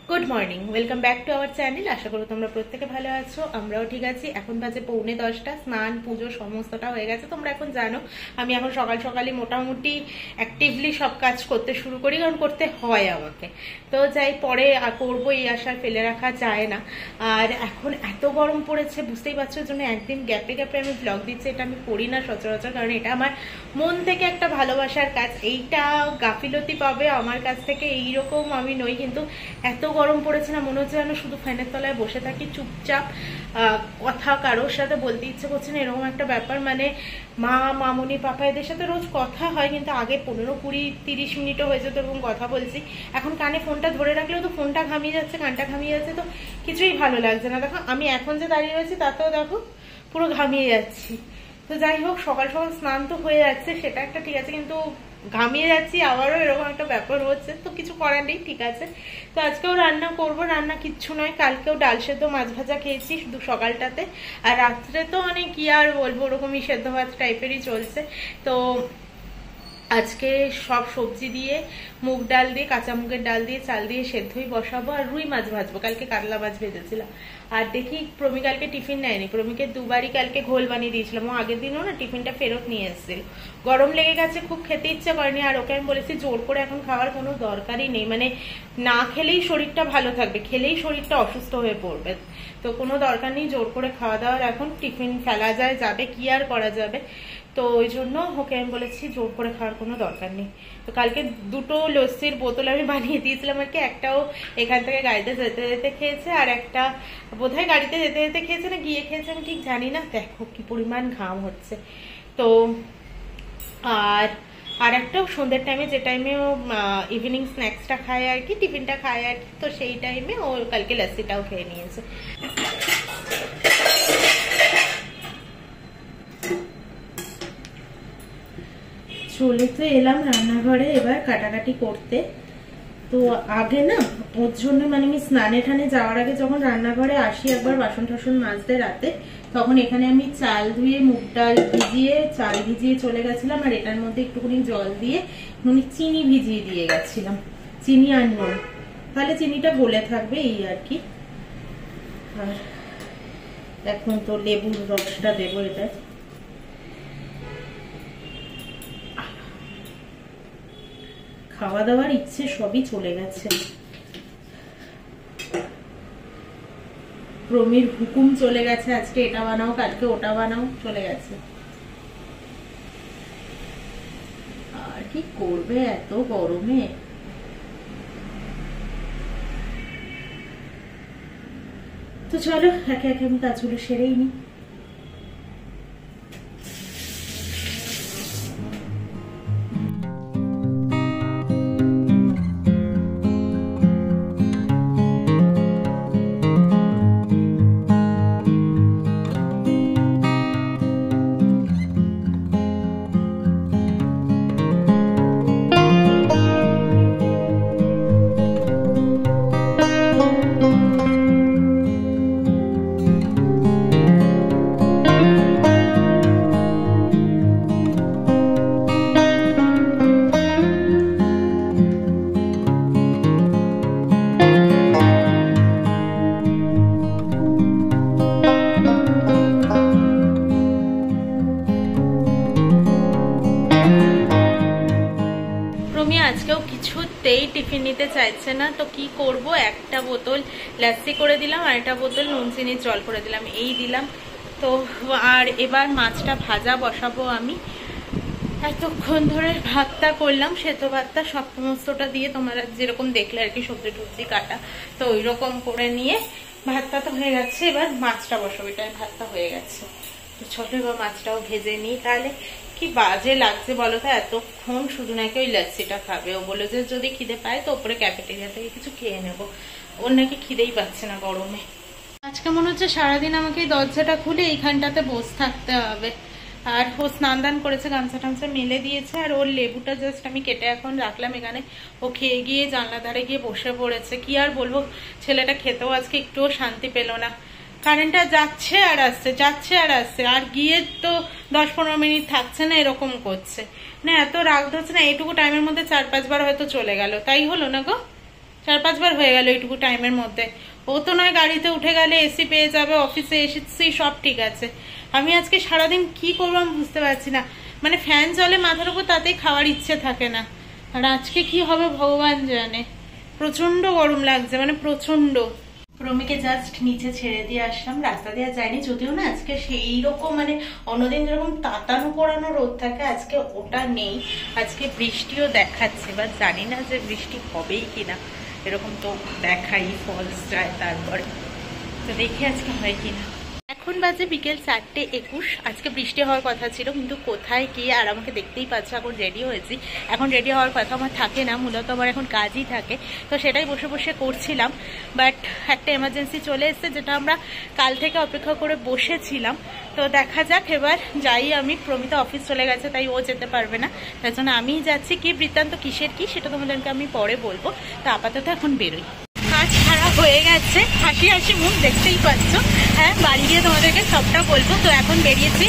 Good morning, welcome back to our channel. আশা করি তোমরা প্রত্যেকে ভালো আছো, আমরাও ঠিক আছি। এখন বাজে 9:45, স্নান পুজো সমস্তটা হয়ে গেছে। তোমরা এখন জানো আমি এখন সকাল সকালই মোটামুটি অ্যাক্টিভলি সব কাজ করতে শুরু করি, কারণ করতে হয় আমাকে। তো যাই পরে করবো, এই আশায় ফেলে রাখা যায় না। আর এখন এত গরম পড়েছে বুঝতেই পারছো, জন্য একদিন গ্যাপে গ্যাপে আমি ব্লগ দিচ্ছি। এটা আমি করি না সচরাচর, কারণ এটা আমার মন থেকে একটা ভালোবাসার কাজ। এইটা গাফিলতি পাবে আমার কাছ থেকে, এইরকম আমি নই। কিন্তু এত গরম পড়েছে না, মনে হচ্ছে যেন শুধু ফ্যানের তলায় বসে থাকি চুপচাপ, কথা কারোর সাথে বলতে ইচ্ছে করছে না, এরকম একটা ব্যাপার। মানে মা, মামনি, পাপা এদের সাথে রোজ কথা হয়, কিন্তু আগে 15, 20, 30 মিনিটও হয়ে যেত এরকম কথা বলছি। এখন কানে ফোনটা ধরে রাখলেও তো ফোনটা ঘামিয়ে যাচ্ছে, কানটা ঘামিয়ে যাচ্ছে, তো কিছুই ভালো লাগছে না। দেখো আমি এখন যে দাঁড়িয়ে রয়েছি তাতেও দেখো পুরো ঘামিয়ে যাচ্ছি। তো যাই হোক, সকাল সকাল স্নান তো হয়ে যাচ্ছে, সেটা একটা ঠিক আছে, কিন্তু ঘামিয়ে যাচ্ছি আবারও এরকম একটা ব্যাপার হচ্ছে, তো কিছু করার নেই, ঠিক আছে। তো আজকেও রান্না করব, রান্না কিচ্ছু নয়। কালকেও ডাল সেদ্ধ মাছ ভাজা খেয়েছি শুধু সকালটাতে, আর রাত্রে তো মানে কি আর বলবো, ওরকমই সেদ্ধ ভাত টাইপেরই চলছে। তো আজকে সব সবজি দিয়ে, মুগ ডাল দিয়ে, কাঁচা মুগের ডাল দিয়ে, চাল দিয়ে সেদ্ধই বসাবো, আর রুই মাছ ভাজবো। কালকে কাতলা মাছ ভেজেছিলাম। আর দেখি প্রমি কালকে টিফিন নেয়নি, প্রমিকে দুবারই কালকে ঘোল বানিয়ে দিয়েছিলাম। ও আগের দিনও না টিফিনটা ফেরত নিয়ে এসেছিল। গরম লেগে গেছে খুব, খেতে ইচ্ছে করেনি। আর ওকে আমি বলেছি জোর করে এখন খাওয়ার কোনো দরকারই নেই, মানে না খেলেই শরীরটা ভালো থাকবে, খেলেই শরীরটা অসুস্থ হয়ে পড়বে। তো কোনো দরকার নেই জোর করে খাওয়া দাওয়ার। এখন টিফিন ফেলা যায়, যাবে, কি আর করা যাবে। তো ওই জন্য ওকে আমি বলেছি জোর করে খাওয়ার কোনো দরকার নেই। তো কালকে 2টো লস্যির বোতল আমি বানিয়ে দিয়েছিলাম আর কি। একটাও এখান থেকে গাড়িতে যেতে যেতে খেয়েছে, আর একটা বোধহয় গাড়িতে যেতে যেতে খেয়েছে না গিয়ে খেয়েছে, আমি ঠিক জানি না। দেখো কি পরিমাণ ঘাম হচ্ছে। তো আর একটাও সন্ধ্যের টাইমে, যে টাইমে ও ইভিনিং স্ন্যাক্সটা খায় আর কি, টিফিনটা খায় আর কি, তো সেই টাইমে ও কালকে লস্যিটাও খেয়ে নিয়েছে। চলে তো এলাম রান্নাঘরে এবার কাটাকাটি করতে। তো আগে না ওর জন্য মানে আমি স্নানে ঠানে যাওয়ার আগে যখন রান্নাঘরে আসি একবার বাসন টাসন মাজতে রাতে, তখন এখানে আমি চাল ধুয়ে, মুগ ডাল ভিজিয়ে, চাল ভিজিয়ে চলে গেছিলাম। আর এটার মধ্যে একটুখানি জল দিয়ে চিনি ভিজিয়ে দিয়ে গেছিলাম, চিনি আর নুন, তাহলে চিনিটা গলে থাকবে, এই আর কি। আর এখন তো লেবুর রসটা দেবো এটা। খাওয়া দাওয়ার ইচ্ছে সবই চলে গেছে, প্রমির হুকুম চলে গেছে, আজকে এটা বানাও, কালকে ওটা বানাও, চলে গেছে। আর কি করবে এত গরমে। তো চলো একে একে আমি কাজগুলো সেরেই নি। আজকেও কিছুতেই টিফিন নিতে চাইছে না, তো কি করব, একটা বোতল লাসি করে দিলাম আর একটা বোতল নুন চিনির জল করে দিলাম, এই দিলাম। তো আর এবার মাছটা ভাজা বসাবো আমি। এতক্ষণ ধরে ভাতটা করলাম, সেদ্ধ ভাতটা সমস্তটা দিয়ে, তোমরা যেরকম দেখলে আর কি, সবজি টুবজি কাটা, তো ওই রকম করে নিয়ে ভাতটা তো হয়ে গেছে। এবার মাছটা বসাবো, এটাই ভাতটা হয়ে গেছে। তো চলো এবার মাছটাও ভেজে নিই। তাহলে কি বাজে লাগছে বলো তো, এতক্ষণ শুধু নাকি ওই লাচ্ছিটা খাবে। ও বলে যে যদি খিদে পায় তো ওপরে ক্যাফেটেরিয়া থেকে কিছু খেয়ে নেবো, ওর নাকি খিদেই পাচ্ছে না গরমে। আজকে মনে হচ্ছে সারাদিন আমাকে এই দরজাটা খুলে এইখানটাতে বসে থাকতে হবে। আর ও স্নান দান করেছে, গামছা টামছা মেলে দিয়েছে, আর ওর লেবুটা জাস্ট আমি কেটে এখন রাখলাম এখানে। ও খেয়ে গিয়ে জানলা ধারে গিয়ে বসে পড়েছে। কি আর বলবো, ছেলেটা খেতেও আজকে একটুও শান্তি পেল না। কারেন্টটা যাচ্ছে আর আসছে, যাচ্ছে আর আসছে, আর গিয়ে তো 10-15 মিনিট থাকছে না, এরকম করছে না। এত রাগ ধরছে না, এইটুকু টাইমের মধ্যে 4-5 বার হয়তো চলে গেল, তাই হলো না গো। 4-5 বার হয়ে গেল এইটুকু টাইমের মধ্যে। ও তো নয় গাড়িতে উঠে গেলে এসি পেয়ে যাবে, অফিসে এসেছি, সব ঠিক আছে। আমি আজকে সারাদিন কি করবো আমি বুঝতে পারছি না, মানে ফ্যান চলে মাথার উপর, তাতেই খাওয়ার ইচ্ছে থাকে না। আর আজকে কি হবে ভগবান জানে, প্রচন্ড গরম লাগছে, মানে প্রচন্ড। রমিকে জাস্ট নিচে ছেড়ে দিয়ে আসলাম, রাস্তা দিয়ে যায়নি, যদিও না আজকে সেই রকম মানে অন্যদিন যেরকম তাতানো পোড়ানো রোদ থাকে আজকে ওটা নেই। আজকে বৃষ্টিও দেখাচ্ছে, বা জানি না যে বৃষ্টি হবেই কিনা, এরকম তো দেখাই ফলস যায়, তারপরে তো দেখি আজকে হয় কিনা। এখন বাজে বিকেল 4:21। আজকে বৃষ্টি হওয়ার কথা ছিল, কিন্তু কোথায় কি, আর আমাকে দেখতেই পাচ্ছ এখন রেডি হয়েছি। এখন রেডি হওয়ার কথা আমার থাকে না, মূলত আমার এখন কাজই থাকে, তো সেটাই বসে বসে করছিলাম। বাট একটা এমার্জেন্সি চলে এসেছে, যেটা আমরা কাল থেকে অপেক্ষা করে বসেছিলাম। তো দেখা যাক এবার যাই আমি। প্রমিতা অফিস চলে গেছে, তাই ও যেতে পারবে না, তার জন্য আমিই যাচ্ছি। কি বৃত্তান্ত কিসের কি সেটা তোমাদেরকে আমি পরে বলবো। তো আপাতত এখন বেরোই। কাজ খারাপ হয়ে গেছে, হাসি হাসি মুখ দেখতেই পাচ্ছ। হ্যাঁ, বাড়ি গিয়ে তোমাদেরকে সবটা বলবো। তো এখন বেরিয়েছি।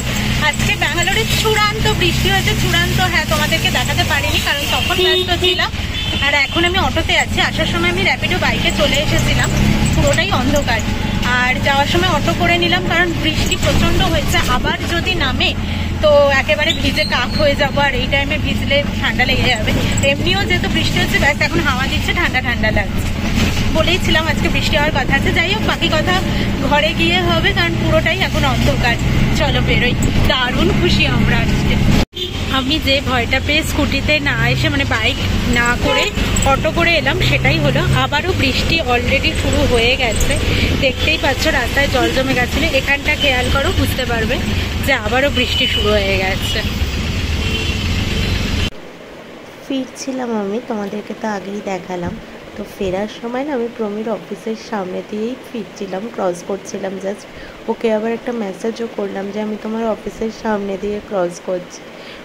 আজকে ব্যাঙ্গালোরে চূড়ান্ত বৃষ্টি হয়েছে, চূড়ান্ত। হ্যাঁ, তোমাদেরকে দেখাতে পারিনি কারণ তখন ব্যস্ত ছিলাম। আর এখন আমি অটোতে আছি, আসার সময় আমি র্যাপিডো বাইকে চলে এসেছিলাম, পুরোটাই অন্ধকার। আর যাওয়ার সময় অটো করে নিলাম, কারণ বৃষ্টি প্রচন্ড হয়েছে। আবার যদি নামে তো একেবারে ভিজে কাক হয়ে যাবো, আর এই টাইমে ভিজলে ঠান্ডা লেগে যাবে। এমনিও যেহেতু বৃষ্টি হচ্ছে, ব্যাস এখন হাওয়া দিচ্ছে, ঠান্ডা ঠান্ডা লাগছে। বলেইছিলাম আজকে বৃষ্টি হওয়ার কথা আছে। যাই হোক, বাকি কথা ঘরে গিয়ে হবে, কারণ পুরোটাই এখন অন্ধকার। চলো বেরোই। দারুণ খুশি আমরা আজকে। আমি যে ভয়টা পেয়ে স্কুটিতে না এসে, মানে বাইক না করে অটো করে এলাম, সেটাই হলো। আবারও বৃষ্টি অলরেডি শুরু হয়ে গেছে, দেখতেই পাচ্ছ রাস্তায় জল জমে গেছিল। এখানটা খেয়াল করো, বুঝতে পারবে যে আবারও বৃষ্টি শুরু হয়ে গেছে। ফিরছিলাম আমি, তোমাদেরকে তো আগেই দেখালাম। তো ফেরার সময় না আমি প্রমির অফিসের সামনে দিয়েই ফিরছিলাম, ক্রস করছিলাম জাস্ট। ওকে আবার একটা মেসেজও করলাম যে আমি তোমার অফিসের সামনে দিয়ে ক্রস করছি।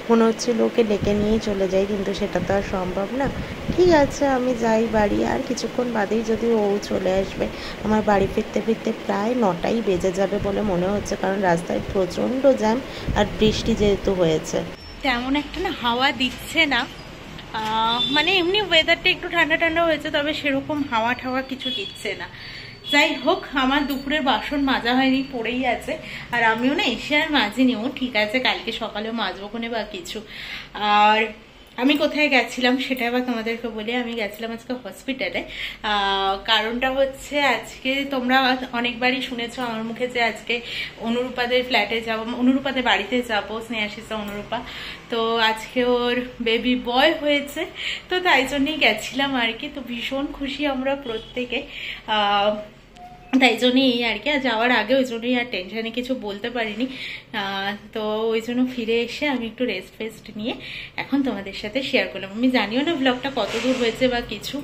মনে হচ্ছিল ওকে ডেকে নিয়েই চলে যাই, কিন্তু সেটা তো আর সম্ভব না। ঠিক আছে, আমি যাই বাড়ি। আর কিছুক্ষণ বাদেই যদি ও চলে আসবে। আমার বাড়ি ফিরতে ফিরতে প্রায় 9টাই বেজে যাবে বলে মনে হচ্ছে, কারণ রাস্তায় প্রচণ্ড জ্যাম, আর বৃষ্টি যেহেতু হয়েছে। তেমন একটা না হাওয়া দিচ্ছে না, মানে এমনি ওয়েদারটা একটু ঠান্ডা ঠান্ডা হয়েছে, তবে সেরকম হাওয়া ঠাওয়া কিছু দিচ্ছে না। যাই হোক, আমার দুপুরের বাসন মাজা হয়নি, পড়েই আছে। আর আমিও না এসে আর মাজিনিও, ঠিক আছে কালকে সকালেও মাজবো কোনে বা কিছু। আর আমি কোথায় গেছিলাম সেটা আবার তোমাদেরকে বলি। আমি গেছিলাম আজকে হসপিটালে। কারণটা হচ্ছে, আজকে তোমরা অনেকবারই শুনেছো আমার মুখে যে আজকে অনুরূপাদের ফ্ল্যাটে যাবো, অনুরূপাদের বাড়িতে যাবো, স্নেহাশিসা অনুরূপা। তো আজকে ওর বেবি বয় হয়েছে, তো তাই জন্যই গেছিলাম আর কি। তো ভীষণ খুশি আমরা প্রত্যেকে, তাই জন্যই আর কি। আর যাওয়ার আগে ওই জন্যই আর টেনশনে কিছু বলতে পারিনি। তো ওই জন্য ফিরে এসে আমি একটু রেস্ট নিয়ে এখন তোমাদের সাথে শেয়ার করলাম। আমি জানিও না ব্লগটা কত দূর হয়েছে বা কিছু।